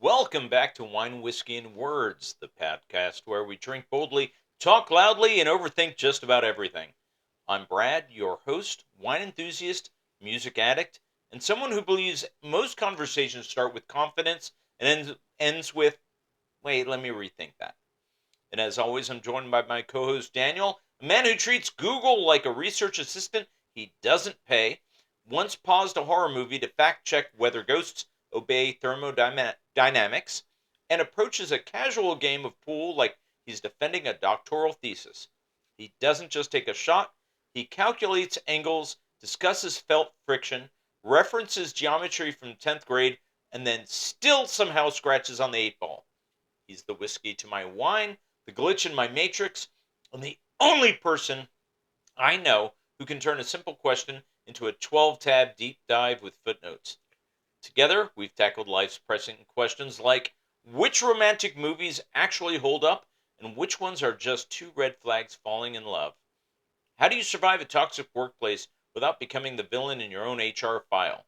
Welcome back to Wine, Whiskey, and Words, the podcast where we drink boldly, talk loudly, and overthink just about everything. I'm Brad, your host, wine enthusiast, music addict, and someone who believes most conversations start with confidence and ends with, wait, let me rethink that. And as always, I'm joined by my co host, Daniel, a man who treats Google like a research assistant he doesn't pay, once paused a horror movie to fact check whether ghosts obey thermodynamics, and approaches a casual game of pool like he's defending a doctoral thesis. He doesn't just take a shot, he calculates angles, discusses felt friction, references geometry from 10th grade, and then still somehow scratches on the 8 ball. He's the whiskey to my wine, the glitch in my matrix, and the only person I know who can turn a simple question into a 12-tab deep dive with footnotes. Together, we've tackled life's pressing questions like which romantic movies actually hold up and which ones are just two red flags falling in love. How do you survive a toxic workplace without becoming the villain in your own HR file?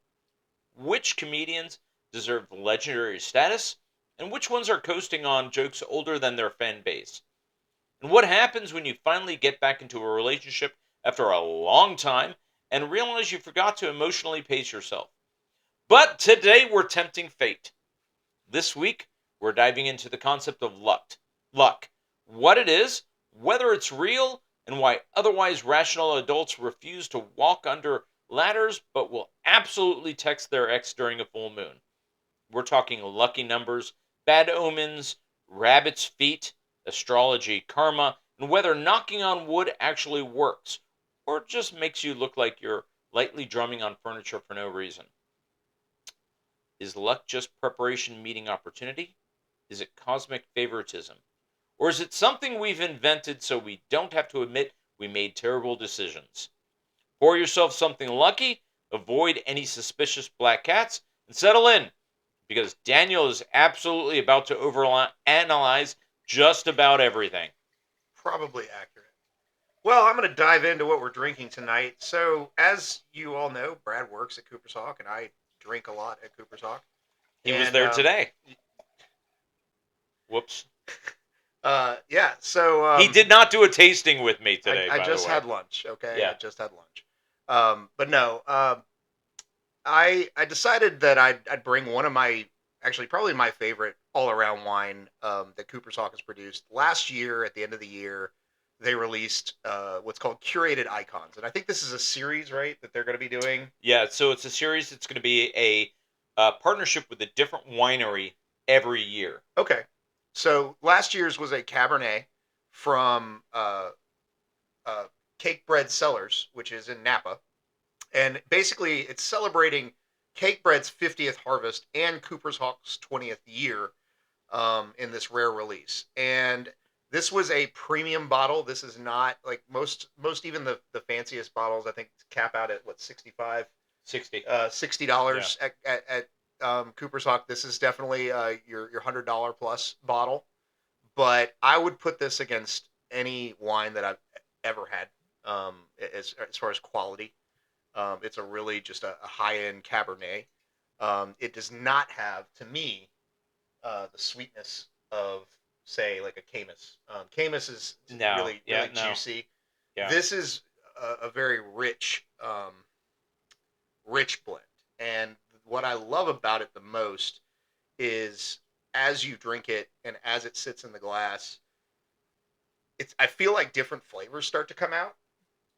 Which comedians deserve legendary status and which ones are coasting on jokes older than their fan base? And what happens when you finally get back into a relationship after a long time and realize you forgot to emotionally pace yourself? But today we're tempting fate. This week, we're diving into the concept of luck, what it is, whether it's real, and why otherwise rational adults refuse to walk under ladders but will absolutely text their ex during a full moon. We're talking lucky numbers, bad omens, rabbit's feet, astrology, karma, and whether knocking on wood actually works or just makes you look like you're lightly drumming on furniture for no reason. Is luck just preparation meeting opportunity? Is it cosmic favoritism? Or is it something we've invented so we don't have to admit we made terrible decisions? Pour yourself something lucky, avoid any suspicious black cats, and settle in, because Daniel is absolutely about to overanalyze just about everything. Probably accurate. Well, I'm going to dive into what we're drinking tonight. So, as you all know, Brad works at Cooper's Hawk, and I drink a lot at Cooper's Hawk. He was And there today. Whoops. yeah, so He did not do a tasting with me I, today, I by the just way. had lunch. Okay, I Yeah. just had lunch. But no, I decided that I'd bring one of my actually probably my favorite all around wine that Cooper's Hawk has produced. Last year, at the end of the year, they released what's called curated icons, and I think this is a series, right, that they're going to be doing. Yeah, so it's a series. It's going to be a partnership with a different winery every year. Okay, so last year's was a Cabernet from uh, Cakebread Cellars, which is in Napa, and basically it's celebrating Cakebread's 50th harvest and Cooper's Hawk's 20th year in this rare release. And this was a premium bottle. This is not like most even the fanciest bottles. I think cap out at what 65 60. Yeah. $60 at Cooper's Hawk. This is definitely your $100 plus bottle. But I would put this against any wine that I've ever had as far as quality. It's a really just a high end Cabernet. It does not have, to me, the sweetness of say like a Camus. Camus is No. really Yeah, really no. juicy. Yeah. This is a very rich blend, and what I love about it the most is as you drink it and as it sits in the glass, it's I feel like different flavors start to come out.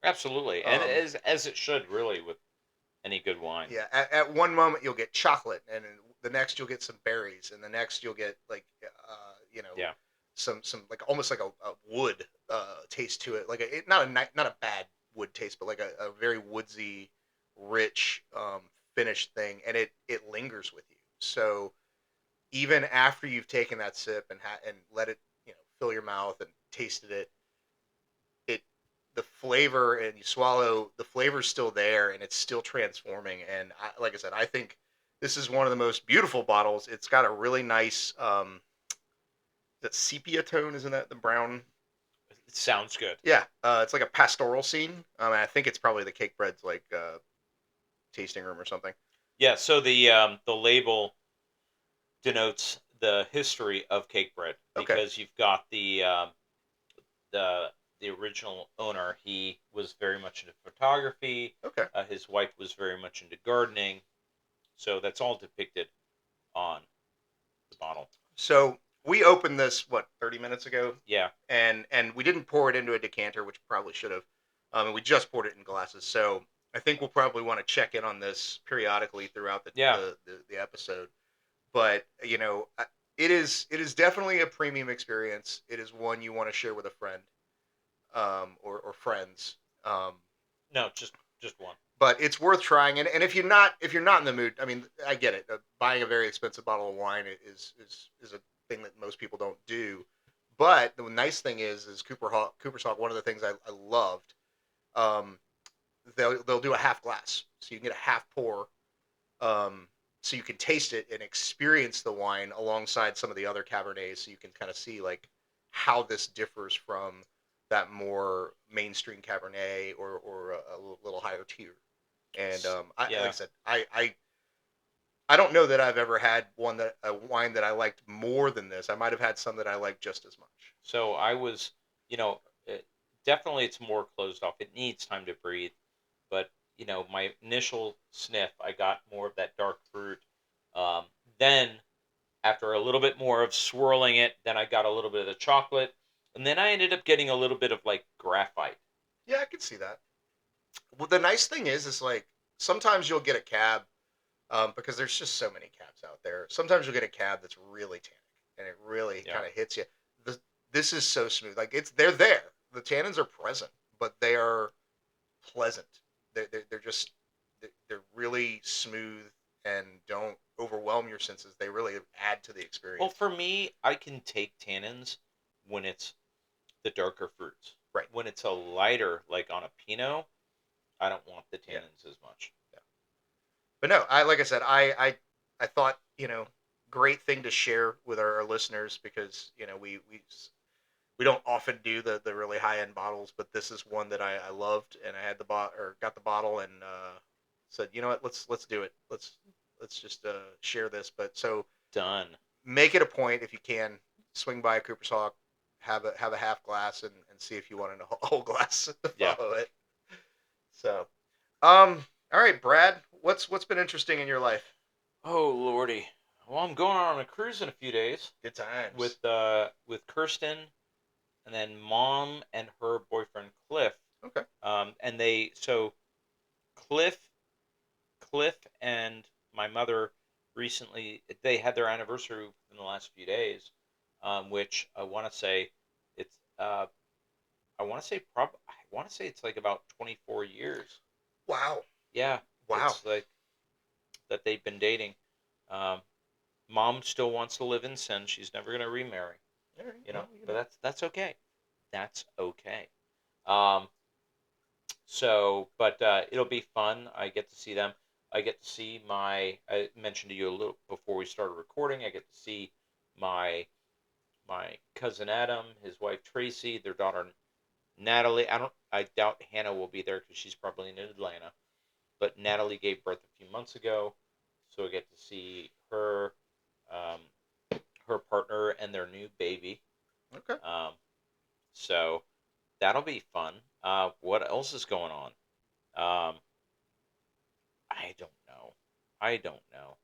Absolutely. And Um, as it should really with any good wine. yeah, at one moment you'll get chocolate, and the next you'll get some berries, and the next you'll get like Yeah. some like almost like a wood taste to it, like not a bad wood taste, but like a very woodsy, rich finished thing, and it lingers with you. So even after you've taken that sip and let it fill your mouth and tasted it, it the flavor and you swallow the flavor's still there and it's still transforming. And like I said, I think this is one of the most beautiful bottles. It's got a really nice that sepia tone, isn't that the brown? It sounds good. Yeah, it's like a pastoral scene. I think it's probably the Cakebread's like tasting room or something. Yeah, so the label denotes the history of Cakebread Okay. because you've got the the original owner. He was very much into photography. Okay. His wife was very much into gardening. So that's all depicted on the bottle. So we opened this 30 minutes ago, Yeah. and we didn't pour it into a decanter, which probably should have. And we just poured it in glasses. So I think we'll probably want to check in on this periodically throughout Yeah. the episode. But it is definitely a premium experience. It is one you want to share with a friend, or friends. Um, No, just one. but it's worth trying. And if you're not in the mood, I mean, I get it. Buying a very expensive bottle of wine is a thing that most people don't do. But the nice thing is Cooper's Hawk. One of the things I loved. Um, they'll do a half glass, so you can get a half pour. Um, so you can taste it and experience the wine alongside some of the other Cabernets, so you can kind of see like how this differs from that more mainstream Cabernet, or a little higher tier. And like I Yeah. said, I don't know that I've ever had a wine that I liked more than this. I might have had some that I liked just as much. So I was, you know, definitely it's more closed off. It needs time to breathe. But, my initial sniff, I got more of that dark fruit. Um, then, after a little bit more of swirling it, then I got a little bit of the chocolate. And then I ended up getting a little bit of like graphite. Yeah, I can see that. Well, the nice thing is like sometimes you'll get a cab, because there's just so many cabs out there. Sometimes you'll get a cab that's really tannic, and it really Yeah. kind of hits you. This is so smooth. Like they're there. The tannins are present, but they are pleasant. They're just they're really smooth and don't overwhelm your senses. They really add to the Well, experience. for me, I can take tannins when it's the darker fruits. Right. When it's a lighter, like on a Pinot, I don't want the Yeah. tannins as much. Yeah. But no, I like I said, I thought, great thing to share with our listeners, because we don't often do the really high end bottles, but this is one that I loved, and I had got the bottle, and said, you know what, let's do it. Let's just share this. But so Done. make it a point, if you can, swing by a Cooper's Hawk, have a half glass, and see if you want a whole glass to Yeah. follow it. So, all right, Brad, what's been interesting in your life? Oh lordy. Well, I'm going on a cruise in a few days Good times. with Kirsten, and then Mom and her boyfriend Cliff. Okay. And Cliff Cliff and my mother recently, they had their anniversary in the last few days, which it's I want to say it's like about 24 years. Wow. Yeah, Wow. it's like that they've been dating. Um, Mom still wants to live in sin. She's never gonna remarry, All right. Well, but that's okay. That's okay. Um, but it'll be fun. I get to see them. I get to see I mentioned to you a little before we started recording. I get to see my my cousin Adam, his wife Tracy, their daughter Natalie. I doubt Hannah will be there because she's probably in Atlanta. But Natalie gave birth a few months ago, so I get to see her, um, her partner, and their new baby. okay. Um, so that'll be fun. What else is going on? Um, I don't know. I don't know.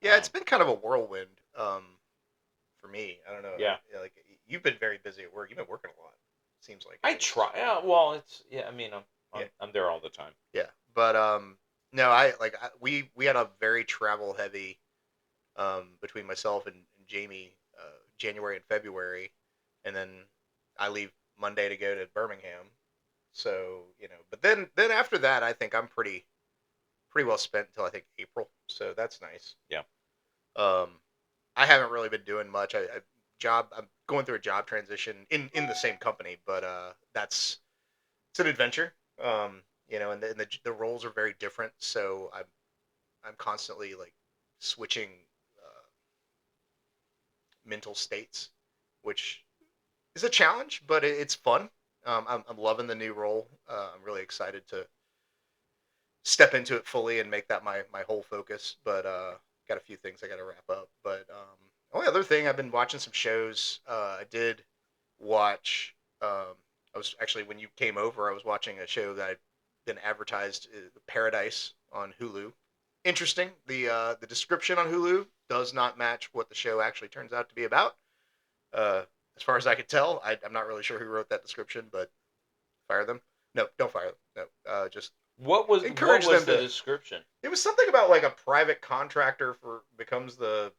Yeah, it's been kind of a whirlwind, for me. I don't know. Yeah, Like you've been very busy at work. You've been working a lot. Seems like at I least. try. Yeah, well, it's yeah. I mean, Yeah. I'm there all the time. Yeah. But no, we had a very travel heavy, between myself and Jamie, January and February, and then I leave Monday to go to Birmingham. So, but then after that, I think I'm pretty well spent until I think April. So that's nice. Yeah. Um, I haven't really been doing much. I'm going through a job transition in the same company, but it's an adventure. And the roles are very different, so I'm constantly like switching uh, mental states, which is a challenge, but it's fun. I'm loving the new role. I'm really excited to step into it fully and make that my whole focus. But got a few things I got to wrap up. But only other thing, I've been watching some shows. I did watch. I was actually, when you came over, I was watching a show that had been advertised, Paradise on Hulu. Interesting. The description on Hulu does not match what the show actually turns out to be about. Uh, as far as I could tell, I'm not really sure who wrote that description, but fire them. No, don't fire them. No, just what encourage was them the to. description? It was something about like a private contractor for becomes the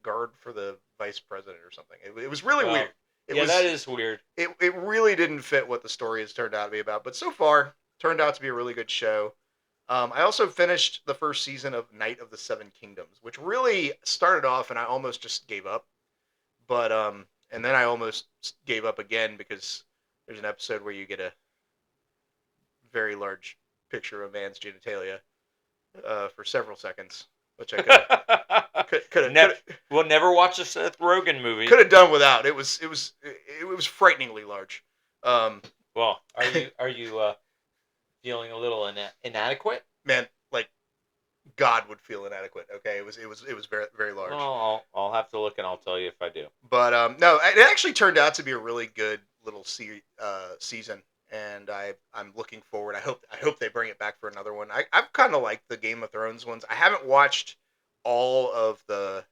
guard for the vice president or something. It was really Well, weird. It yeah, that was is weird. it really didn't fit what the story has turned out to be about. But so far, turned out to be a really good show. I also finished the first season of Night of the Seven Kingdoms, which really started off, and I almost just gave up. But and then I almost gave up again because there's an episode where you get a very large picture of a man's genitalia for several seconds, which I Never, we'll never watch a Seth Rogen movie. could have done without. It was frighteningly large. Um, Well, are you feeling a little inadequate? man, like God would feel inadequate. Okay, it was very very large. Well, I'll have to look and I'll tell you if I do. But no, it actually turned out to be a really good little season, and I'm looking forward. I hope they bring it back for another one. I've kind of liked the Game of Thrones ones. I haven't watched all of the,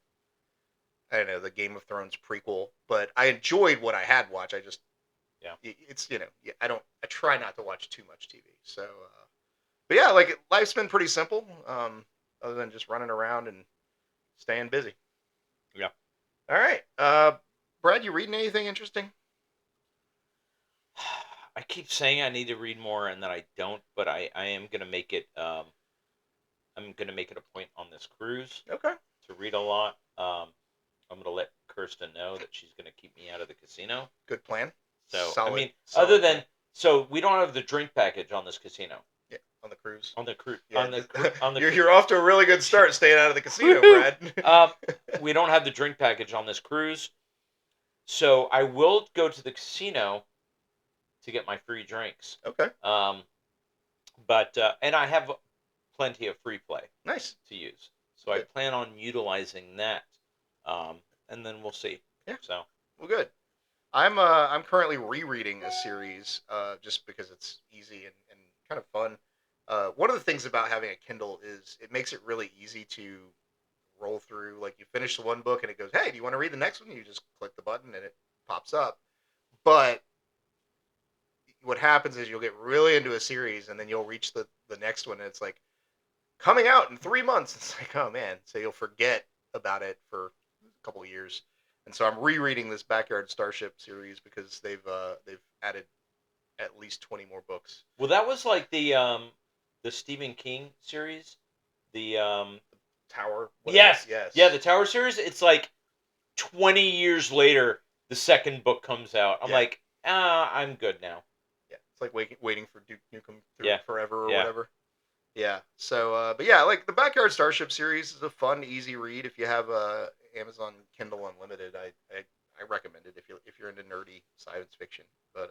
I don't know, the Game of Thrones prequel, but I enjoyed what I had watched. I just, Yeah. it's, yeah, I try not to watch too much TV. So, but yeah, like life's been pretty simple, other than just running around and staying busy. Yeah. All right, Brad, you reading anything interesting? I keep saying I need to read more and that I don't, but I am gonna make it. I'm gonna make it a point on this cruise Okay, to read a lot. I'm gonna let Kirsten know that she's gonna keep me out of the casino. good plan. So I Solid, mean, solid other than plan. so we don't have the drink package on this casino. Yeah, on the cruise. On the cruise. Yeah, On the you're off to a really good start staying out of the casino, Woohoo! Brad. We don't have the drink package on this cruise, so I will go to the casino to get my free drinks. Okay, But and I have plenty of free play nice. to use, so I Good. plan on utilizing that, and then we'll see. Yeah. So Well, good. I'm currently rereading a series just because it's easy and kind of fun. One of the things about having a Kindle is it makes it really easy to roll through. Like you finish the one book and it goes, "Hey, do you want to read the next one?" You just click the button and it pops up. But what happens is you'll get really into a series and then you'll reach the next one and it's like coming out in 3 months. It's like, oh man, so you'll forget about it for a couple of years. And so I'm rereading this Backyard Starship series because they've added at least 20 more books. well, that was like the Stephen King series, the Tower. yes, Yes. yeah, the Tower series. It's like 20 years later, the second book comes out. I'm Yeah. like, I'm good now. Yeah. It's like waiting for Duke Nukem Yeah. Forever or Yeah. whatever. Yeah. So, but yeah, like the Backyard Starship series is a fun, easy read. If you have Amazon Kindle Unlimited, I recommend it if you're into nerdy science fiction. But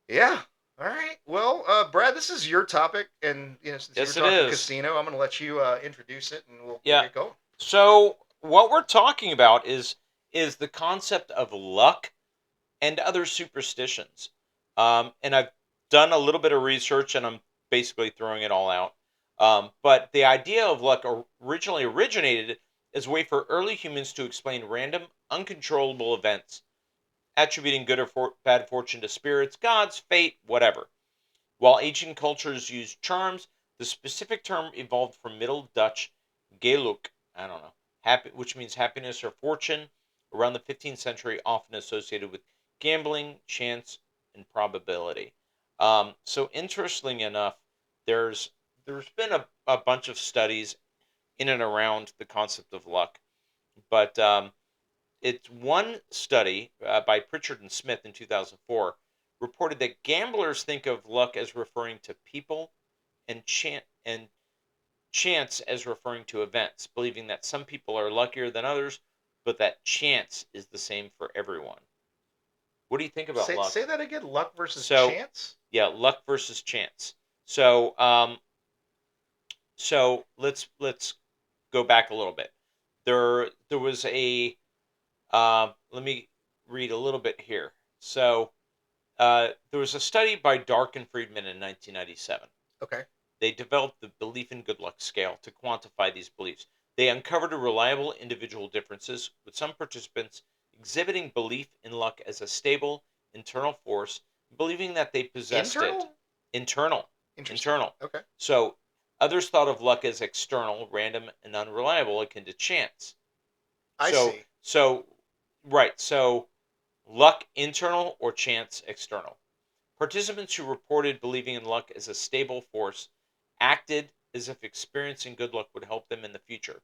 yeah. All right. Well, Brad, this is your topic, and since Yes, you it were talking is. casino, I'm going to let you introduce it, and we'll Yeah. get going. So what we're talking about is the concept of luck and other superstitions. And I've done a little bit of research, and I'm basically throwing it all out. But the idea of luck originally originated as a way for early humans to explain random, uncontrollable events, attributing good or bad fortune to spirits, gods, fate, whatever. While ancient cultures used charms, the specific term evolved from Middle Dutch geluk, I don't know, which means happiness or fortune, around the 15th century, often associated with gambling, chance, and probability. So interestingly enough, there's been a bunch of studies in and around the concept of luck, but it's one study by Pritchard and Smith in 2004 reported that gamblers think of luck as referring to people and chance as referring to events, believing that some people are luckier than others, but that chance is the same for everyone. What do you think about luck? Say that again. Luck versus So- chance. Yeah, luck versus chance. So let's go back a little bit. There was a let me read a little bit here. So there was a study by Dark and Friedman in 1997. Okay. They developed the belief in good luck scale to quantify these beliefs. They uncovered reliable individual differences, with some participants exhibiting belief in luck as a stable internal force, believing that they possessed it. Internal? Internal. Interesting. Internal. Okay. So others thought of luck as external, random, and unreliable, akin to chance. I So see. so right. So luck internal or chance external. Participants who reported believing in luck as a stable force acted as if experiencing good luck would help them in the future.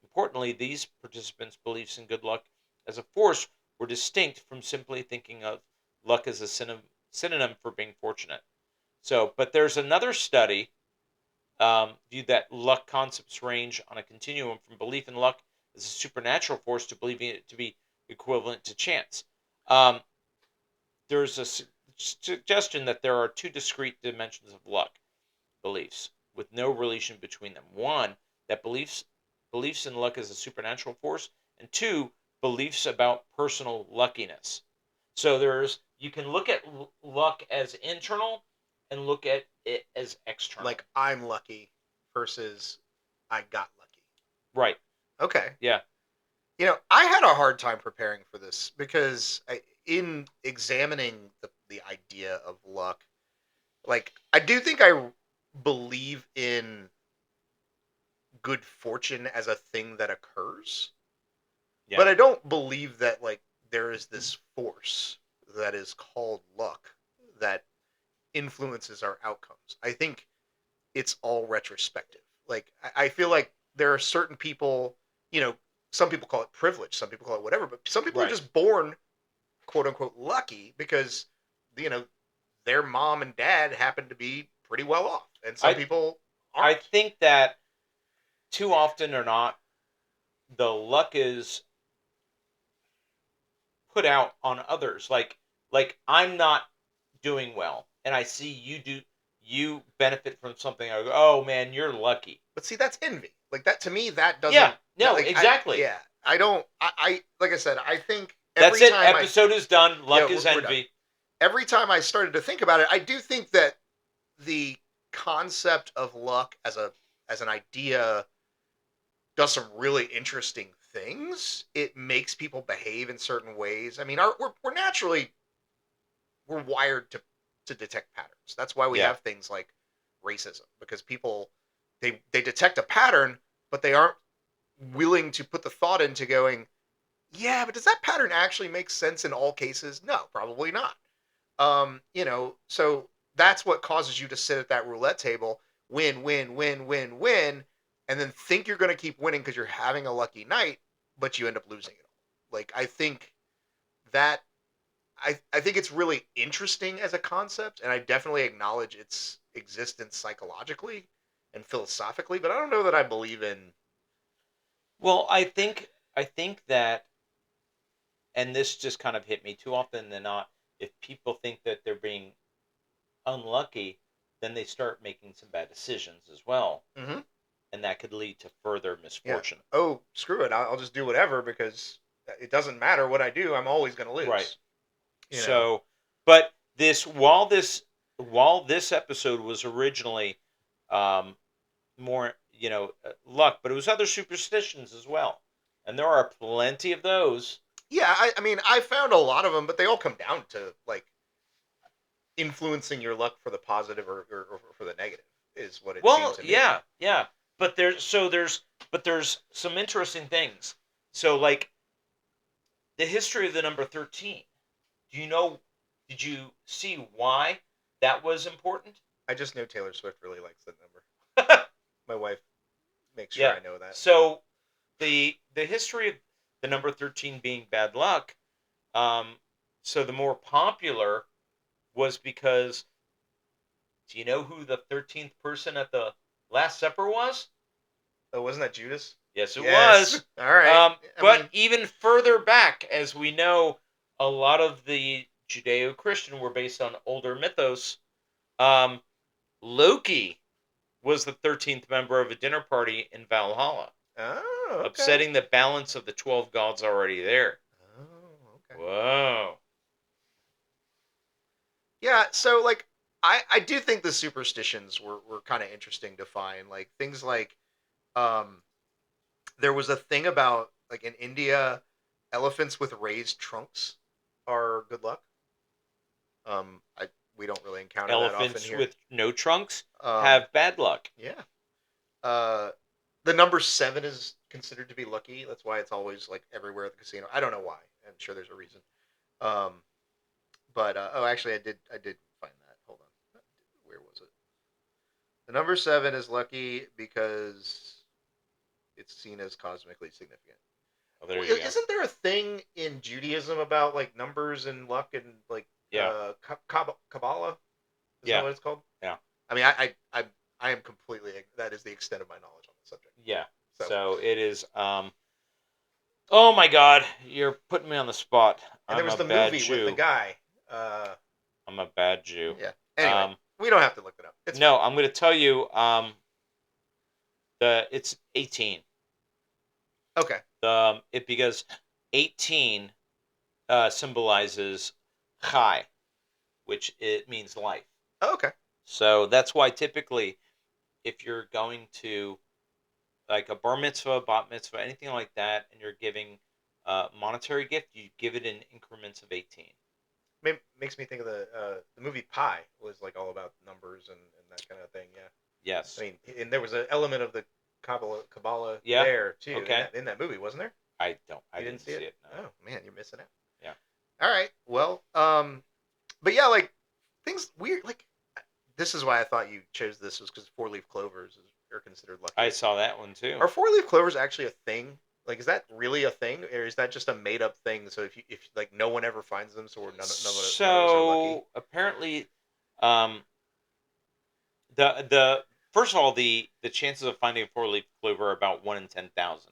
Importantly, these participants' beliefs in good luck as a force were distinct from simply thinking of luck as a synonym for being fortunate. So, but there's another study viewed that luck concepts range on a continuum from belief in luck as a supernatural force to believing it to be equivalent to chance. Um, there's a suggestion that there are two discrete dimensions of luck beliefs with no relation between them. One, that beliefs in luck as a supernatural force, and two, beliefs about personal luckiness. So you can look at luck as internal and look at it as external. Like I'm lucky versus I got lucky. Right. Okay. Yeah. I had a hard time preparing for this because in examining the idea of luck, like I do think I believe in good fortune as a thing that occurs, Yeah. but I don't believe that like there is this force that is called luck that influences our outcomes. I think it's all retrospective. Like I feel like there are certain people, you know, some people call it privilege, some people call it whatever, but some people are Right. just born quote unquote lucky because you know their mom and dad happen to be pretty well off, and some I people I aren't. think that too often or not, the luck is put out on others. Like I'm not doing well, and I see you benefit from something. I go, oh man, you're lucky. But see, that's envy. Like that to me, that Yeah, doesn't. That, no, like I exactly. yeah, I don't. I like I said, I think That's every it. time I Episode is done. yeah Luck is we're done. envy. Every time I started to think about it, I do think that the concept of luck as an idea does some really interesting things. It makes people behave in certain ways. I mean, we're naturally we're wired to detect patterns. That's why we Yeah. have things like racism because people they detect a pattern, but they aren't willing to put the thought into going, yeah, but does that pattern actually make sense in all cases? No, probably not. So that's what causes you to sit at that roulette table, win, win, win, win, win, and then think you're going to keep winning because you're having a lucky night, but you end up losing it all. Like I think that I think it's really interesting as a concept, and I definitely acknowledge its existence psychologically and philosophically, but I don't know that I believe in. Well, I think that, and this just kind of hit me too often than not. If people think that they're being unlucky, then they start making some bad decisions as well, Mm-hmm. and that could lead to further Yeah. misfortune. Oh, screw it! I'll just do whatever because it doesn't matter what I do. I'm always going to Right. lose. You know. So, but while this episode was originally um, more luck, but it was other superstitions as well, and there are plenty of those. Yeah, I mean, I found a lot of them, but they all come down to like influencing your luck for the positive or for the negative is what it seemed Well, to me. yeah, but there's some interesting things. So like the history of the number 13. Do you know? Did you see why that was important? I just know Taylor Swift really likes that number. My wife makes sure Yeah. I know that. So the history of the number 13 being bad luck. Um, so the more popular was because, do you know who the 13th person at the Last Supper was? Oh, wasn't that Judas? Yes, it Yes. was. All right. I But mean, even further back, as we know, a lot of the Judeo-Christian were based on older mythos. Loki was the 13th member of a dinner party in Valhalla. Oh, okay. upsetting the balance of the 12 gods already there. Oh, okay. Whoa. Yeah, so like I do think the superstitions were kind of interesting to find. Like things like um there was a thing about like in India, elephants with raised trunks are good luck. I we don't really encounter that often Elephants here. with no trunks Um, have bad luck. yeah. Uh, the number 7 is considered to be lucky. That's why it's always like everywhere at the casino. I don't know why. I'm sure there's a reason. Um, but oh, actually, I did find that. Hold on. Where was it? The number 7 is lucky because it's seen as cosmically significant. Oh, there you go. Isn't there a thing in Judaism about like numbers and luck and like Yeah. Kabbalah? Isn't that Yeah. what it's called? Yeah. I mean, I am completely, that is the extent of my knowledge on the subject. Yeah. So, So it is. Oh my God, you're putting me on the spot. and there I'm was a the bad movie with the Jew. guy. Uh, I'm a bad Jew. yeah. Anyway, Um, we don't have to look it up. It's fine. no, I'm going to tell you. It's 18. Okay. It because 18 symbolizes chai, which it means life. Oh, okay. So that's why typically, if you're going to like a bar mitzvah, bat mitzvah, anything like that, and you're giving a monetary gift, you give it in increments of 18. Makes me think of the movie Pi was like all about numbers and that kind of thing. Yeah. I Yes. mean, and there was an element of the Kabbalah Yeah. there too Okay. in that movie, wasn't there? I don't. I You didn't didn't see see it? it. No. Oh man, you're missing out. Yeah. All right. Well, but yeah, like things weird. Like this is why I thought you chose this was because 4-leaf clovers are considered I lucky. saw that one too. Are 4-leaf clovers actually a thing? Like, is that really a thing, or is that just a made up thing? So if like no one ever finds them, so none of us are lucky. So apparently, um, the first of all, the chances of finding a 4-leaf clover are about 1 in 10,000,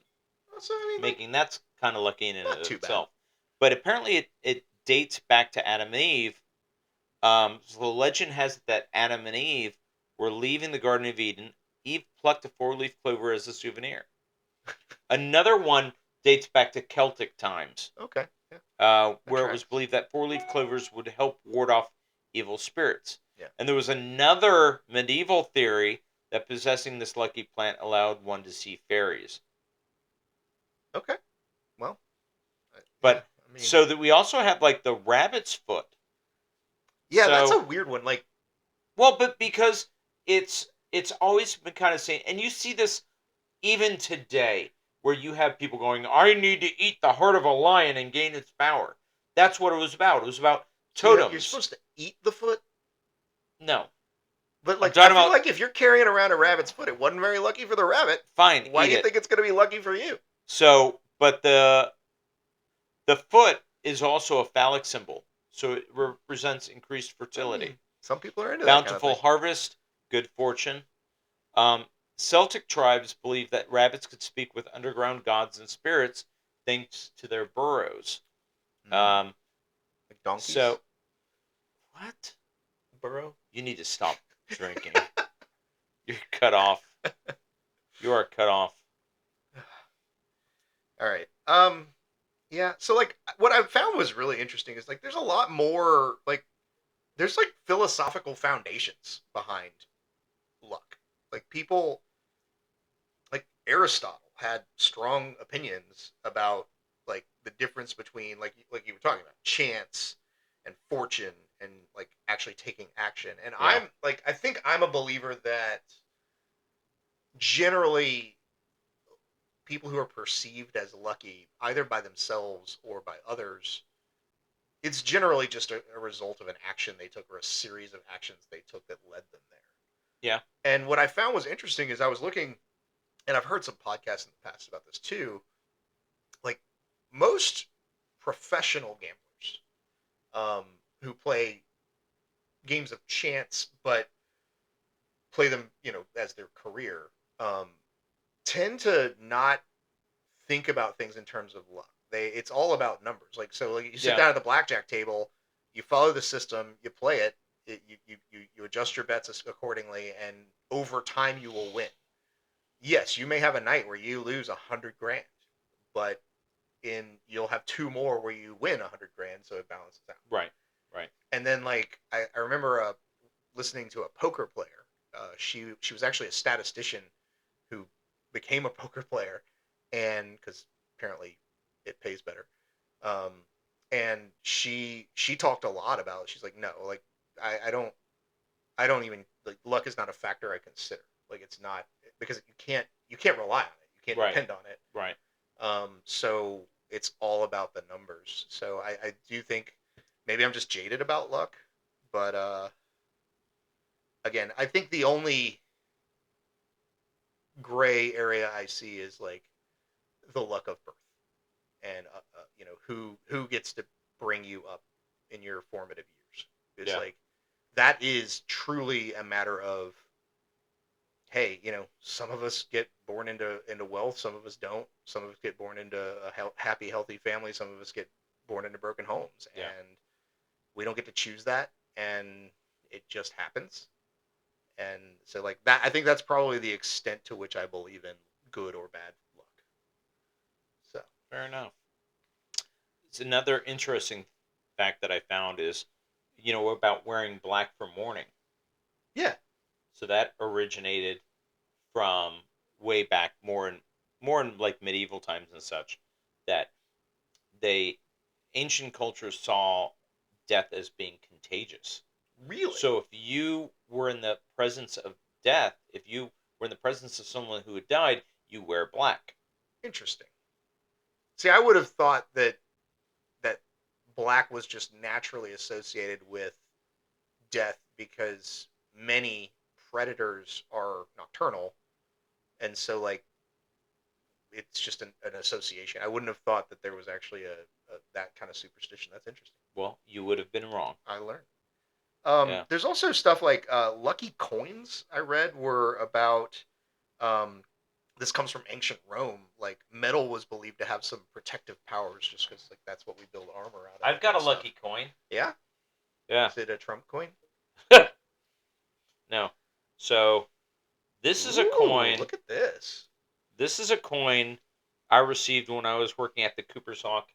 So I mean, like, making that's kind of lucky in and not of too bad. itself. But apparently, it dates back to Adam and Eve. So the legend has it that Adam and Eve were leaving the Garden of Eden. Eve plucked a 4-leaf clover as a souvenir. Another one dates back to Celtic times, Okay, yeah, that where it was tracks. believed that 4-leaf clovers would help ward off evil spirits. Yeah. And there was another medieval theory that possessing this lucky plant allowed one to see fairies. Okay. Well, yeah. But I mean, so that we also have like the rabbit's foot. yeah, that's a So weird one. Like, well, but because it's always been kind of saying, and you see this even today, where you have people going, "I need to eat the heart of a lion and gain its power." That's what it was about. It was about so you're totems. supposed to eat the foot, No, but I'm like, I talking feel about like if you're carrying around a rabbit's foot, it wasn't very lucky for the rabbit. fine, Why eat do you it. think it's going to be lucky for you? So, but the foot is also a phallic symbol, so it represents increased fertility, Some people are into that kind of bountiful thing. harvest, good fortune. Um, Celtic tribes believed that rabbits could speak with underground gods and spirits thanks to their burrows. Mm. Um, Like donkeys so, what? burrow. You need to stop drinking. You're cut off. You are cut off. All right. Yeah. So like, what I found was really interesting is like, there's a lot more like, there's like philosophical foundations behind luck. Like people, like Aristotle had strong opinions about like the difference between like you were talking about chance and fortune and like actually taking action. And Yeah. I think I'm a believer that generally people who are perceived as lucky either by themselves or by others, it's generally just a result of an action they took or a series of actions they took that led them there. Yeah. And what I found was interesting is I was looking, and I've heard some podcasts in the past about this too. Like most professional gamblers, who play games of chance but play them, as their career, um, tend to not think about things in terms of luck. It's all about numbers. Like so, like you sit Yeah. down at the blackjack table, you follow the system, you play it, you adjust your bets accordingly, and over time you will win. yes, you may have a night where you lose 100 grand, but you'll have two more where you win 100 grand, so it balances out. Right. Right. And then like I remember listening to a poker player. She was actually a statistician who became a poker player, and because apparently it pays better. Um, and she talked a lot about it. She's like, no, like I don't even like luck is not a factor I consider. Like it's not because you can't rely on it. You can't Right. depend on it. Right. So it's all about the numbers. So I do think maybe I'm just jaded about luck, but again, I think the only gray area I see is like the luck of birth and who gets to bring you up in your formative years. It's Yeah. like that is truly a matter of hey, some of us get born into wealth, some of us don't. Some of us get born into a happy, healthy family. Some of us get born into broken homes, Yeah. and we don't get to choose that, and it just happens. And so, like that, I think that's probably the extent to which I believe in good or bad luck. So, Fair enough. It's another interesting fact that I found is, about wearing black for mourning. yeah, So that originated from way back, more in like medieval times and such, that they ancient cultures saw death as being contagious. really So if you were in the presence of death, if you were in the presence of someone who had died, you wear black. interesting. See, I would have thought that black was just naturally associated with death because many predators are nocturnal, and so like it's just an association. I wouldn't have thought that there was actually a that kind of superstition. That's interesting. Well, you would have been wrong. I learned. Yeah. There's also stuff like lucky coins. I read were about. Um, this comes from ancient Rome. Like metal was believed to have some protective powers, just because like that's what we build armor out of. I've got a and stuff. lucky coin. Yeah. Yeah. Is it a Trump coin? No. So this is a Ooh, coin. look at this. This is a coin I received when I was working at the Cooper's Hawk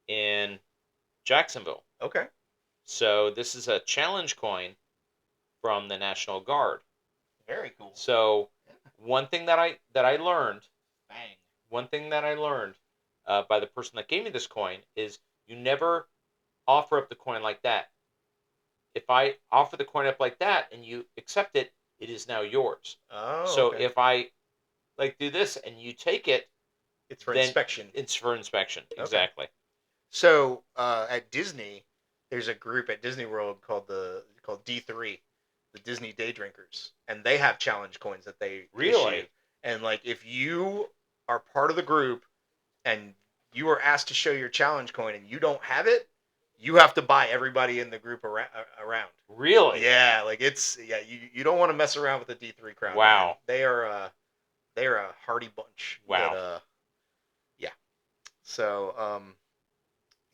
in Jacksonville. Okay. So this is a challenge coin from the National Guard. Very cool. So one thing that I learned, Bang. one thing that I learned by the person that gave me this coin is you never offer up the coin like that. If I offer the coin up like that and you accept it, it is now yours. Oh. So okay. if I like do this and you take it, It's for then inspection. it's for inspection. Exactly. So at Disney, there's a group at Disney World called D3, the Disney Day Drinkers, and they have challenge coins that they Really? issue. And like if you are part of the group and you are asked to show your challenge coin and you don't have it, you have to buy everybody in the group around. Really? Yeah, like you don't want to mess around with the D3 crowd. Wow. Man. They are a hardy bunch. Wow. But, yeah. So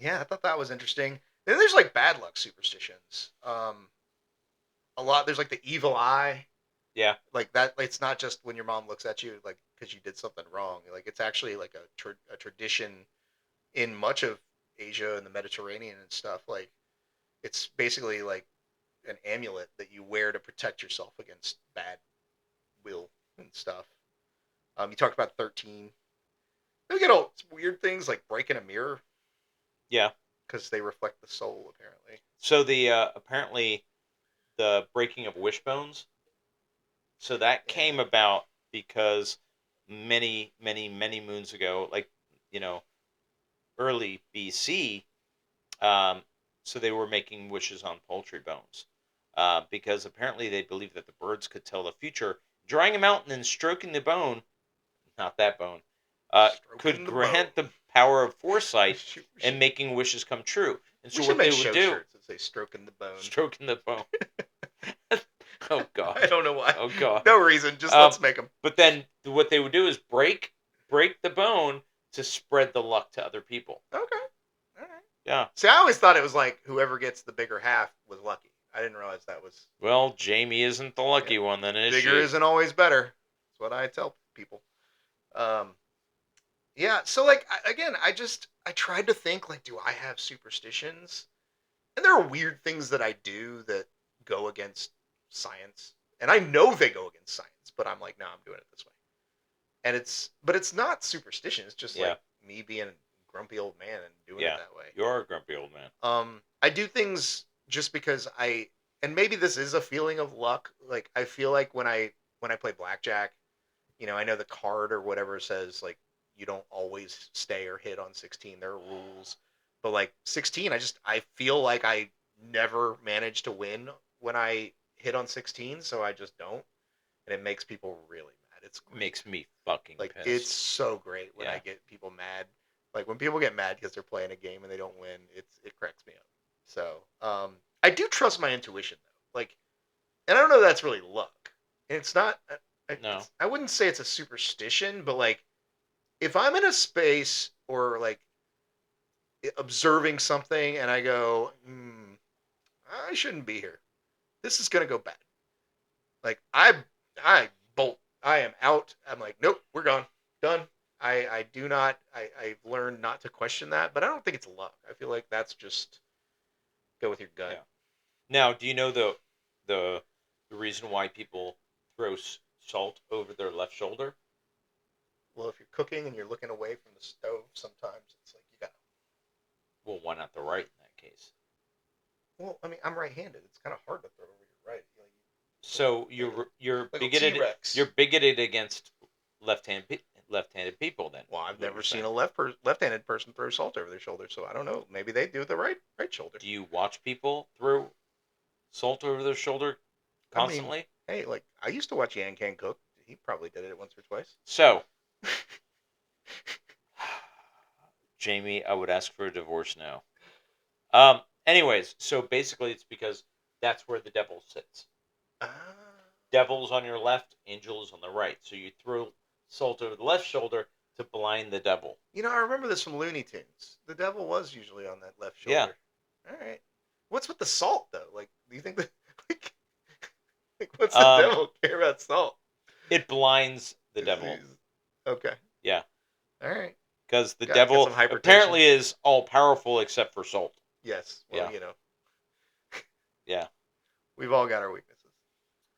yeah, I thought that was interesting. Then there's like bad luck superstitions. A lot. There's like the evil eye. Yeah. Like that. It's not just when your mom looks at you like because you did something wrong. Like it's actually like a tradition in much of Asia and the Mediterranean and stuff. Like it's basically like an amulet that you wear to protect yourself against bad will and stuff. You talked about 13. Then we get all weird things like breaking a mirror. Yeah. Because they reflect the soul, apparently. So the apparently the breaking of wishbones. So that came about because many, many, many moons ago, like early BC. So they were making wishes on poultry bones, because apparently they believed that the birds could tell the future. Drying them out and then stroking the bone, not that bone, could grant the power of foresight and making wishes come true. And so what they would do, shirts that say "stroking the bone." Stroking the bone. Oh God. I don't know why. Oh God. No reason. Just let's make them. But then what they would do is break the bone to spread the luck to other people. Okay. All right. Yeah. See, I always thought it was like whoever gets the bigger half was lucky. I didn't realize that was. Well, Jamie isn't the lucky one, then is bigger she? isn't always better. That's what I tell people. Um, yeah. So like again, I tried to think like, do I have superstitions? And there are weird things that I do that go against science, and I know they go against science, but I'm like, no, I'm doing it this way. And but it's not superstition. It's just Yeah. like me being a grumpy old man and doing it Yeah. that way. You're a grumpy old man. I do things just because and maybe this is a feeling of luck. Like I feel like when I play blackjack, I know the card or whatever says like you don't always stay or hit on 16. There are rules, but like 16, I feel like I never manage to win when I hit on 16, so I just don't, and it makes people really mad. It's great. Makes me fucking Like it's pissed. so great when I Yeah. get people mad. Like when people get mad because they're playing a game and they don't win, it cracks me up. So I do trust my intuition though. Like, and I don't know if that's really luck. And it's not. No. I wouldn't say it's a superstition, but like if I'm in a space or like observing something and I go, I shouldn't be here. This is gonna go bad. Like I bolt. I am out. I'm like, nope, we're gone, done. I do not. I've learned not to question that, but I don't think it's luck. I feel like that's just go with your gut. Yeah. Now, do you know the the reason why people throw salt over their left shoulder? Well, if you're cooking and you're looking away from the stove, sometimes it's like you got. Well, why not the right in that case? Well, I mean, I'm right-handed. It's kind of hard to throw over your right. So Like a T-Rex. you're bigoted against left-handed people then. Well, I've What never you're seen saying. a left-handed person throw salt over their shoulder, so I don't know. Maybe they do the right shoulder. Do you watch people throw salt over their shoulder I mean, constantly? hey, like I used to watch Yan Can cook. He probably did it once or twice. So, Jamie, I would ask for a divorce now. Anyways, so basically, it's because that's where the devil sits. Ah, Devil's on your left, angel is on the right. So you throw salt over the left shoulder to blind the devil. I remember this from Looney Tunes. The devil was usually on that left Yeah. shoulder. All right. What's with the salt though? Like, do you think that like what's the Um, devil care about salt? it blinds the devil. Okay. Yeah. All right. Because the Got devil some hypertension. apparently is all powerful except for salt. Yes. Well, Yeah. Yeah. we've all got our weaknesses.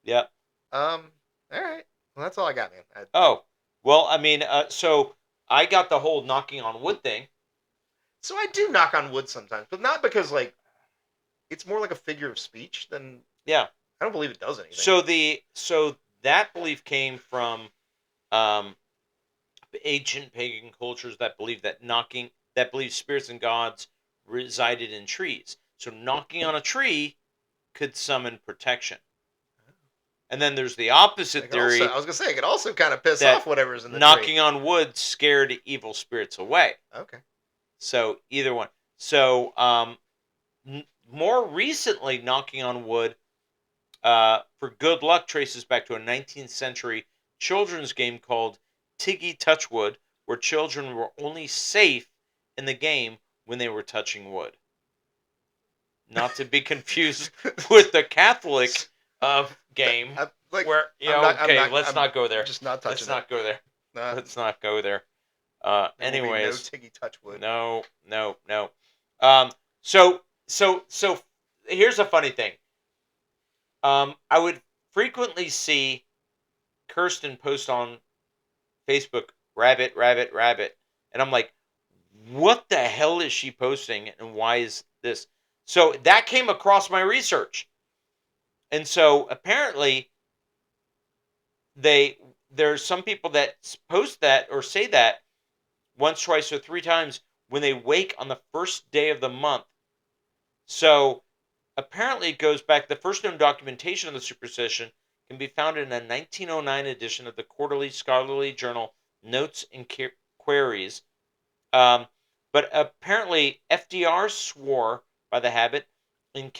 Yeah. All right. Well, that's all I got, man. Oh, well, I mean, so I got the whole knocking on wood thing. So I do knock on wood sometimes, but not because like it's more like a figure of speech than Yeah. I don't believe it does anything. So that belief came from um, ancient pagan cultures that believe spirits and gods resided in trees. So knocking on a tree could summon protection. And then there's the opposite theory I was gonna say it could also kind of piss that off whatever's in the knocking tree. on wood scared evil spirits away. Okay. So either one. So more recently, knocking on wood for good luck traces back to a 19th century children's game called Tiggy Touchwood, where children were only safe in the game when they were touching wood. Not to be confused with the Catholic game, where let's not go there. Just not touching Let's not go there. Nah, Let's not go there. there will be Anyways, no Tiggy Touchwood. no. So here's a funny thing. I would frequently see Kirsten post on Facebook, rabbit, rabbit, rabbit. And I'm like, what the hell is she posting and why is this? So that came across my research. And so apparently there's some people that post that or say that once, twice, or three times when they wake on the first day of the month. So apparently it goes back, the first known documentation of the superstition can be found in a 1909 edition of the quarterly scholarly journal Notes and Queries. But apparently FDR swore by the habit, and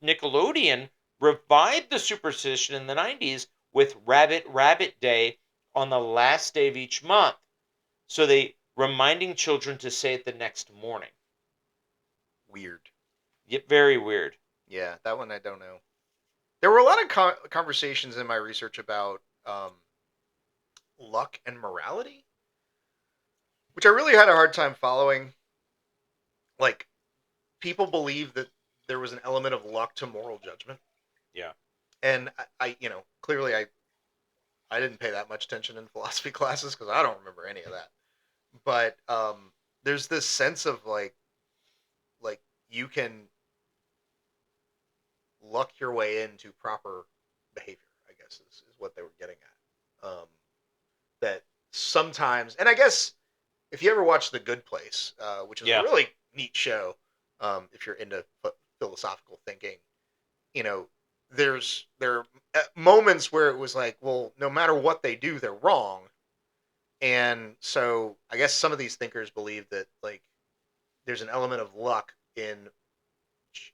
Nickelodeon revived the superstition in the 90s with Rabbit Rabbit Day on the last day of each month. So they reminding children to say it the next morning. Weird. Yeah, very weird. Yeah, that one I don't know. There were a lot of conversations in my research about luck and morality, which I really had a hard time following. Like, people believe that there was an element of luck to moral judgment. Yeah. And clearly I didn't pay that much attention in philosophy classes because I don't remember any of that. But there's this sense of like you can luck your way into proper behavior, I guess is what they were getting at. That sometimes, and I guess if you ever watch The Good Place, which is a Yeah. really neat show, if you're into philosophical thinking, you know, there are moments where it was like, well, no matter what they do, they're wrong. And so I guess some of these thinkers believe that like there's an element of luck in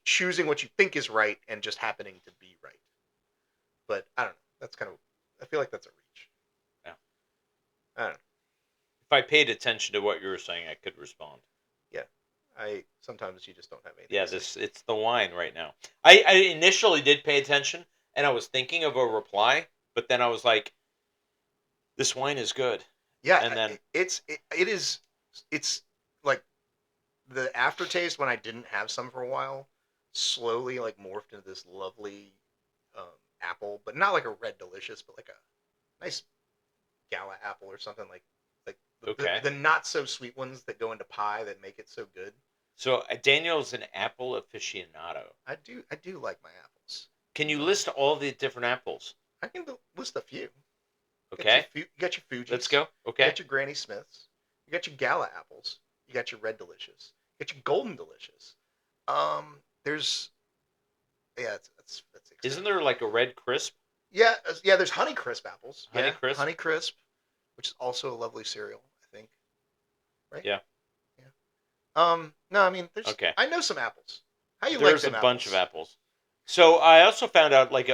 choosing what you think is right and just happening to be right. But I don't know. That's kind of, I feel like that's a reach. Yeah. I don't know. If I paid attention to what you were saying, I could respond. Yeah. Sometimes you just don't have anything Yeah, to say. it's the wine right now. I initially did pay attention, and I was thinking of a reply, but then I was like, this wine is good. Yeah, And then, it is it's like the aftertaste when I didn't have some for a while slowly like morphed into this lovely um, apple, but not like a red delicious, but like a nice gala apple or something like okay. the not so sweet ones that go into pie that make it so good. So Daniel's an apple aficionado. I do like my apples. Can you list all the different apples? I can list a few. Okay. You got your Fuji's. Let's go. You Okay. got your Granny Smiths. You got your Gala apples. You got your Red Delicious. You got your Golden Delicious. There's that's Isn't exciting. there like a red crisp? Yeah. There's Honey Crisp apples. Honey Yeah, Crisp? Honey Crisp, which is also a lovely cereal, I think. Right? Yeah. Yeah. No, I mean, Okay. I know some apples. How you like There's a them bunch of apples? apples. So I also found out like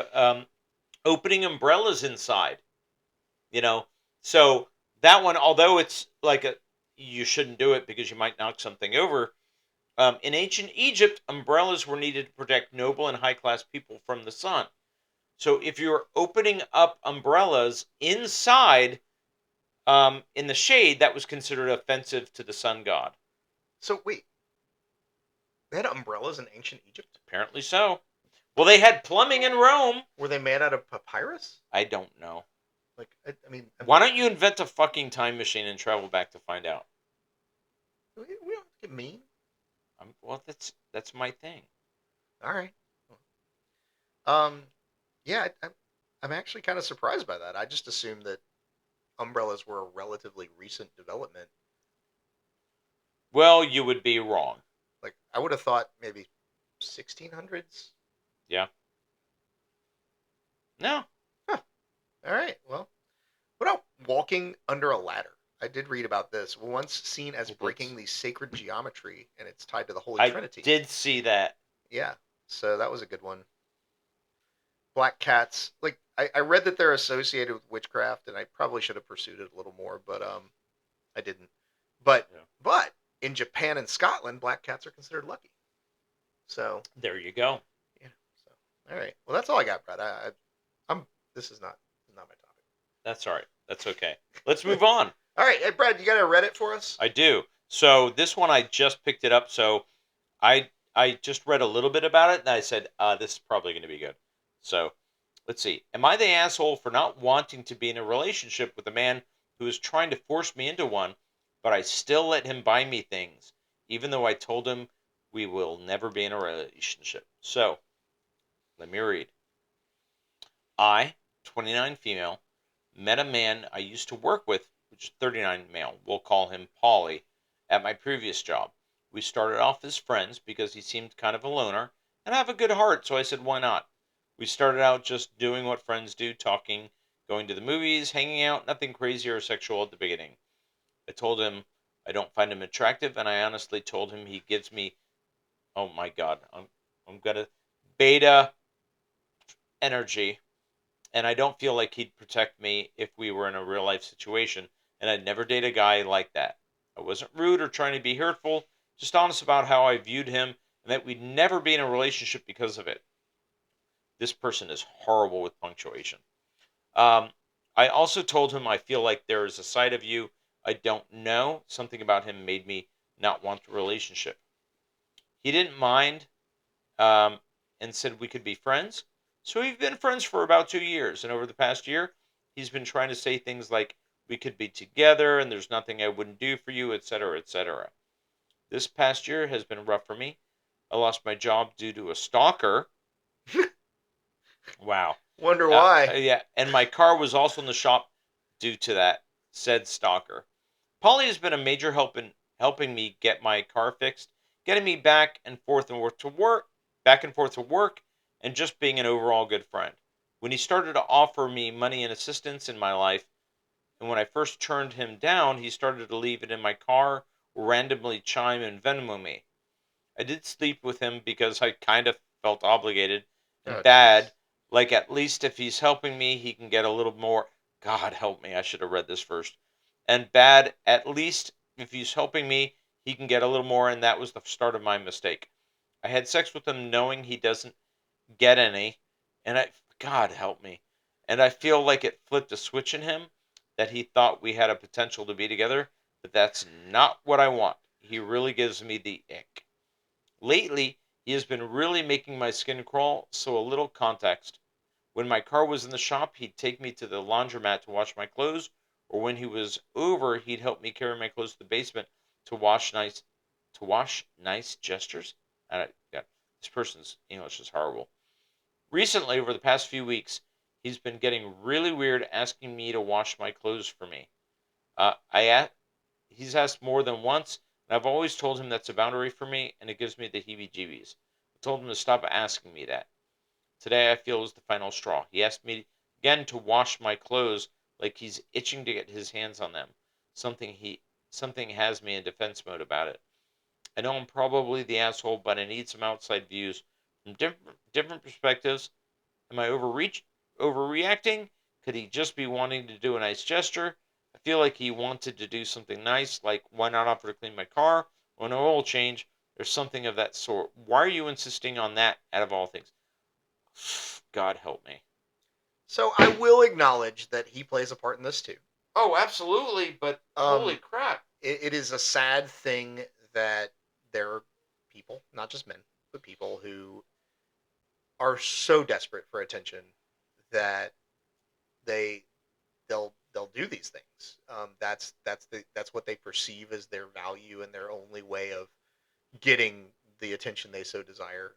opening umbrellas inside. You know, so that one, although it's like you shouldn't do it because you might knock something over. In ancient Egypt, umbrellas were needed to protect noble and high class people from the sun. So if you're opening up umbrellas inside in the shade, that was considered offensive to the sun god. So wait, they had umbrellas in ancient Egypt? Apparently so. Well, they had plumbing in Rome. Were they made out of papyrus? I don't know. Like, I mean, Why don't you invent a fucking time machine and travel back to find out? we don't get mean. Well, that's my thing. All right. Um, yeah, I'm actually kind of surprised by that. I just assumed that umbrellas were a relatively recent development. Well, you would be wrong. Like, I would have thought maybe 1600s. Yeah. No. Huh. All right. Well, what about walking under a ladder? I did read about this. Once seen as breaking the sacred geometry, and it's tied to the Holy I Trinity. did see that. Yeah. So that was a good one. Black cats. Like, I read that they're associated with witchcraft, and I probably should have pursued it a little more, but I didn't. But Yeah. but in Japan and Scotland, black cats are considered lucky. So There you go. yeah. So all right. Well, that's all I got, Brad. I'm. This is not my topic. That's all right. That's okay. Let's move on. All right. Hey, Brad, you got a Reddit for us? I do. So this one I just picked it up. So I just read a little bit about it and I said, this is probably going to be good. So let's see. Am I the asshole for not wanting to be in a relationship with a man who is trying to force me into one, but I still let him buy me things, even though I told him we will never be in a relationship? So let me read. I, 29 female, met a man I used to work with, which is 39 male. We'll call him Paulie, at my previous job. We started off as friends because he seemed kind of a loner and I have a good heart, so I said, why not? We started out just doing what friends do, talking, going to the movies, hanging out, nothing crazy or sexual at the beginning. I told him I don't find him attractive, and I honestly told him he gives me, oh my god, I'm gonna, beta energy, and I don't feel like he'd protect me if we were in a real life situation, and I'd never date a guy like that. I wasn't rude or trying to be hurtful, just honest about how I viewed him and that we'd never be in a relationship because of it. This person is horrible with punctuation. Um, I also told him I feel like there is a side of you I don't know. Something about him made me not want the relationship. He didn't mind, um, and said we could be friends. So we've been friends for about 2 years, and over the past year, he's been trying to say things like we could be together, and there's nothing I wouldn't do for you, etc., etc. This past year has been rough for me. I lost my job due to a stalker. Wow. Wonder why. Yeah, and my car was also in the shop due to that said stalker. Polly has been a major help in helping me get my car fixed, getting me back and forth to work, and just being an overall good friend. When he started to offer me money and assistance in my life, and when I first turned him down, he started to leave it in my car, randomly chime and Venmo me. I did sleep with him because I kind of felt obligated and Oh, bad. jeez. Like, at least if he's helping me, he can get a little more. God help me, I should have read this first. And bad, at least if he's helping me, he can get a little more, and that was the start of my mistake. I had sex with him knowing he doesn't get any, and God help me. And I feel like it flipped a switch in him that he thought we had a potential to be together, but that's not what I want. He really gives me the ick. Lately, he has been really making my skin crawl, so a little context. When my car was in the shop, he'd take me to the laundromat to wash my clothes, or when he was over, he'd help me carry my clothes to the basement to wash nice gestures. Yeah, this person's English is horrible. Recently, over the past few weeks, he's been getting really weird asking me to wash my clothes for me. Uh, I a- he's asked more than once, and I've always told him that's a boundary for me, and it gives me the heebie-jeebies. I told him to stop asking me that. Today I feel is the final straw. He asked me again to wash my clothes like he's itching to get his hands on them. Something he something has me in defense mode about it. I know I'm probably the asshole, but I need some outside views from different perspectives. Am I overreacting? Could he just be wanting to do a nice gesture? I feel like he wanted to do something nice, like why not offer to clean my car or an oil change or something of that sort. Why are you insisting on that out of all things? God help me. So I will acknowledge that he plays a part in this too. Oh, absolutely, but holy Um, crap. it is a sad thing that there are people, not just men, but people who are so desperate for attention that they they'll do these things. That's what they perceive as their value and their only way of getting the attention they so desire.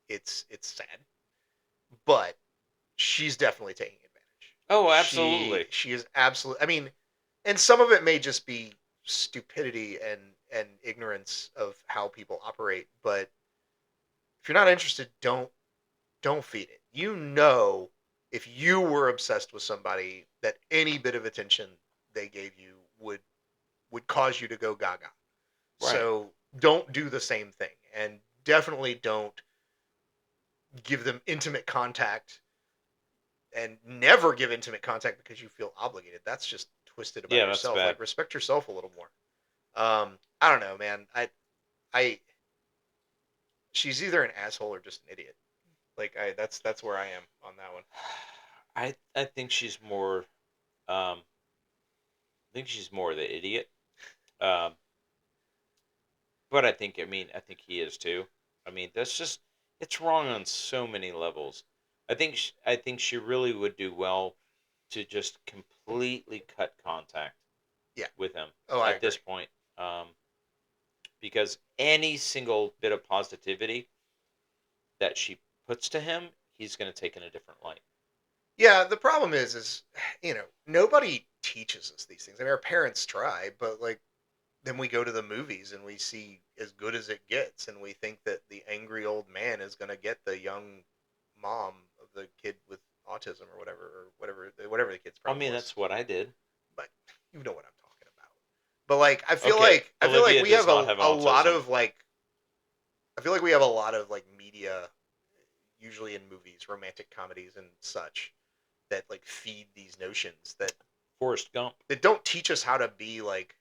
It's sad, but she's definitely taking advantage. Oh, She absolutely. she is absolutely. I mean, and some of it may just be stupidity and ignorance of how people operate. But if you're not interested, don't feed it. You know, if you were obsessed with somebody, that any bit of attention they gave you would cause you to go gaga. Right. So don't do the same thing, and definitely don't give them intimate contact, and never give intimate contact because you feel obligated. That's just twisted about Yeah, that's yourself. bad. Like, respect yourself a little more. I don't know, man. I she's either an asshole or just an idiot. Like, that's where I am on that one. I think she's more I think she's more the idiot. Um but I think he is too. I mean, that's just it's wrong on so many levels. I think she really would do well to just completely cut contact Yeah. with him Oh, I at this agree. point. Because any single bit of positivity that she puts to him, he's going to take in a different light. Yeah, the problem is nobody teaches us these things. I mean, our parents try, but like then we go to the movies and we see as good as it gets, and we think that the angry old man is going to get the young mom of the kid with autism or whatever the kid's I problem mean, was. that's what I did. But you know what I'm talking about. But like Okay, I feel like Olivia we does have not have a lot autism. of like I feel like we have a lot of like media, usually in movies, romantic comedies and such, that like feed these notions Forrest Gump. that don't teach us how to be like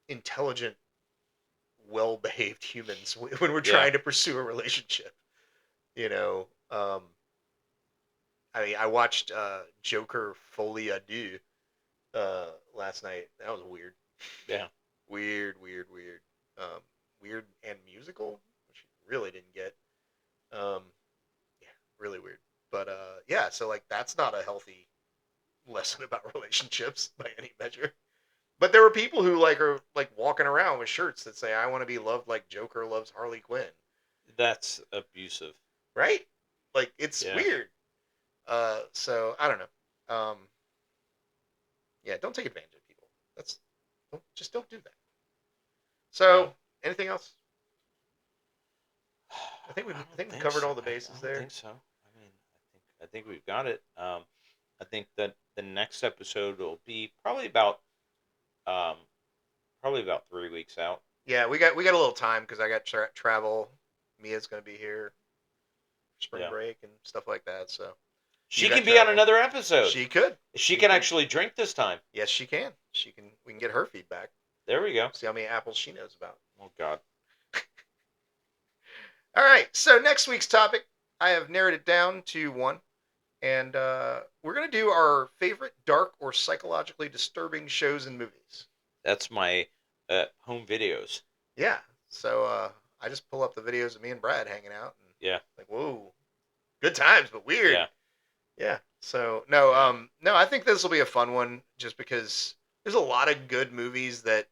intelligent, well-behaved humans when we're Yeah. trying to pursue a relationship. You know, I mean, I watched Joker Folie à Deux last night. That was weird. Yeah. Weird, weird, weird. Um, weird and musical, which you really didn't get. Um, yeah, really weird. But yeah, so like that's not a healthy lesson about relationships by any measure. But there were people who like are like walking around with shirts that say, "I want to be loved like Joker loves Harley Quinn." That's abusive. Right? Like it's Yeah. weird. So I don't know. Yeah, don't take advantage of people. That's just don't do that. Yeah. So anything else? I I don't think we think covered so. all the I bases don't there. think so. I think we've got it. I think that the next episode will be um, probably about 3 weeks out. Yeah, we got a little time because I got travel. Mia's gonna be here for spring Yeah. break and stuff like that. So you She got can be on travel. another episode. She could. She She can could. actually drink this time. Yes, she can. She can. We can get her feedback. There we go. See how many apples she knows about. Oh God. All right. So next week's topic, I have narrowed it down to one, and we're gonna do our favorite dark or psychologically disturbing shows and movies. That's my home videos. Yeah. So I just pull up the videos of me and Brad hanging out, and Yeah. like, whoa, good times, but weird. Yeah. Yeah. So no, Yeah. no, I think this will be a fun one, just because there's a lot of good movies that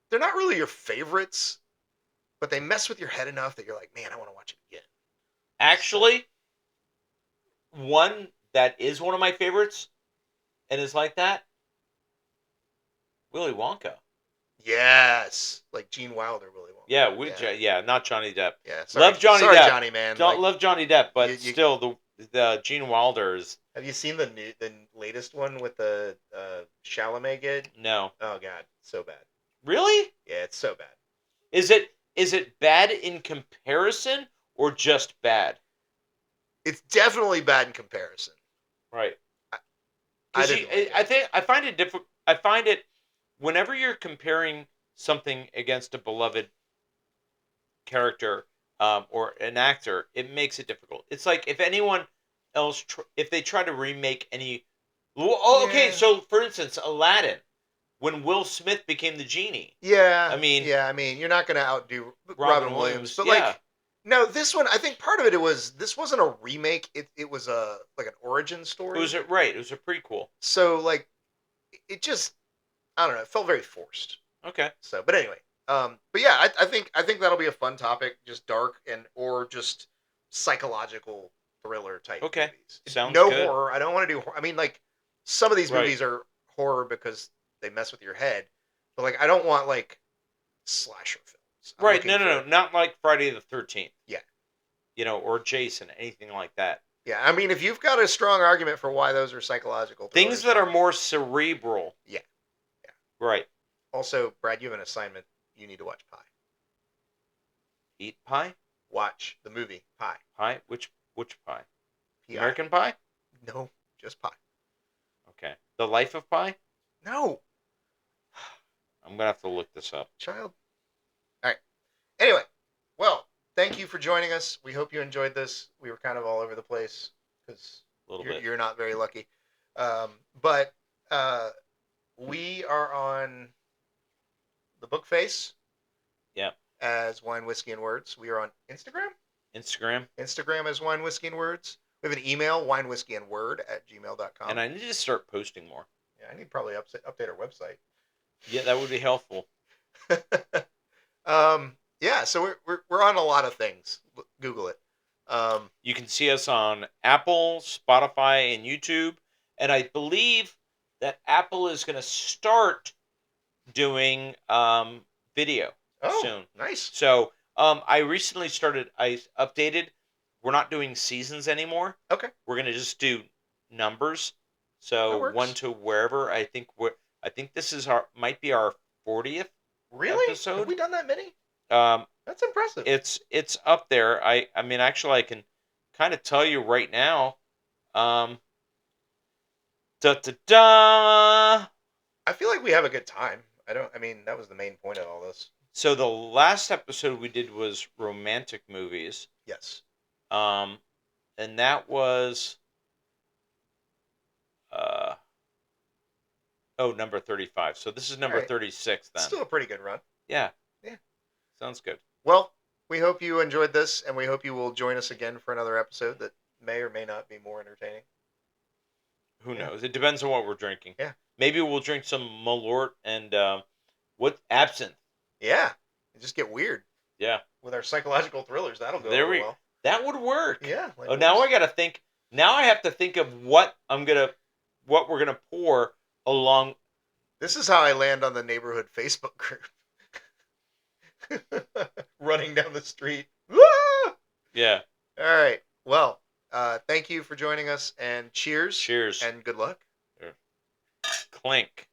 they're not really your favorites, but they mess with your head enough that you're like, man, I want to watch it again. Actually, one that is one of my favorites and is like that, Willy Wonka. Yes, like Gene Wilder, Willy Wonka. Yeah, Yeah. Not Johnny Depp. Yeah. Sorry, Love Johnny sorry, Depp. Johnny man. Don't Like, love Johnny Depp, but you- still the Gene Wilder is have you seen the latest one with the Chalamet kid? no. Oh God, so bad. Really? Yeah, it's so bad. Is it bad in comparison or just bad? It's definitely bad in comparison. Right. I Because didn't like it. I think I find it difficult. I find it whenever you're comparing something against a beloved character or an actor, it makes it difficult. It's like if anyone else, if they try to remake any. Oh, okay. Yeah. So, for instance, Aladdin, when Will Smith became the genie. Yeah. I mean, you're not gonna outdo Robin Williams, but yeah. like, no, this one, I think part of this wasn't a remake. It was a like an origin story. It was right. It was a prequel. So like, it just, I don't know. It felt very forced. Okay. So, but anyway, but yeah, I think that'll be a fun topic. Just dark or just psychological thriller type. Okay. Movies. Sounds no good. horror. I don't want to do. I mean, like some of these Right. movies are horror because they mess with your head, but like I don't want like slasher films. I'm Right. looking No. for- Not like Friday the 13th. Yeah. Or Jason, anything like that. Yeah, I mean, if you've got a strong argument for why those are psychological Things thrillers, that are more cerebral. Yeah. Right. Also, Brad, you have an assignment. You need to watch Pie. Eat pie? Watch the movie Pie. Pie? Which pie? P-I. American Pie? No, just Pie. Okay. The Life of Pie? No, I'm gonna have to look this up. child. All right. Anyway, well, thank you for joining us. We hope you enjoyed this. We were kind of all over the place because A little bit. you're not very lucky. But we are on the book face. Yeah. As Wine, Whiskey, and Words. We are on Instagram. Instagram. Instagram as Wine, Whiskey, and Words. We have an email, winewhiskeyandword@gmail.com. And I need to start posting more. Yeah, I need to probably update our website. Yeah, that would be helpful. Yeah, so we're on a lot of things. Google it. You can see us on Apple, Spotify, and YouTube. And I believe that Apple is going to start doing video soon. Nice. So I recently I updated. We're not doing seasons anymore. Okay. We're going to just do numbers. That So works. 1 to wherever. I think this is might be our 40th Really? episode. Have we done that many? Um, That's impressive. it's up there. I mean, actually, I can kind of tell you right now. Da da da. I feel like we have a good time. I mean, that was the main point of all this. So the last episode we did was romantic movies. Yes. And that was Oh, number 35. So this is number Alright. 36 then. Still a pretty good run. Yeah. Yeah. Sounds good. Well, we hope you enjoyed this, and we hope you will join us again for another episode that may or may not be more entertaining. Who Yeah. knows? It depends on what we're drinking. Yeah. Maybe we'll drink some Malort and what absinthe. Yeah. Just get weird Yeah. with our psychological thrillers. That'll go There over we. well. That would work. Yeah. Like Oh, now I got to think. Now I have to think of what we're gonna pour along. This is how I land on the neighborhood Facebook group. Running down the street. Ah! Yeah. All right. Well, thank you for joining us, and cheers. Cheers. And good luck. Clink.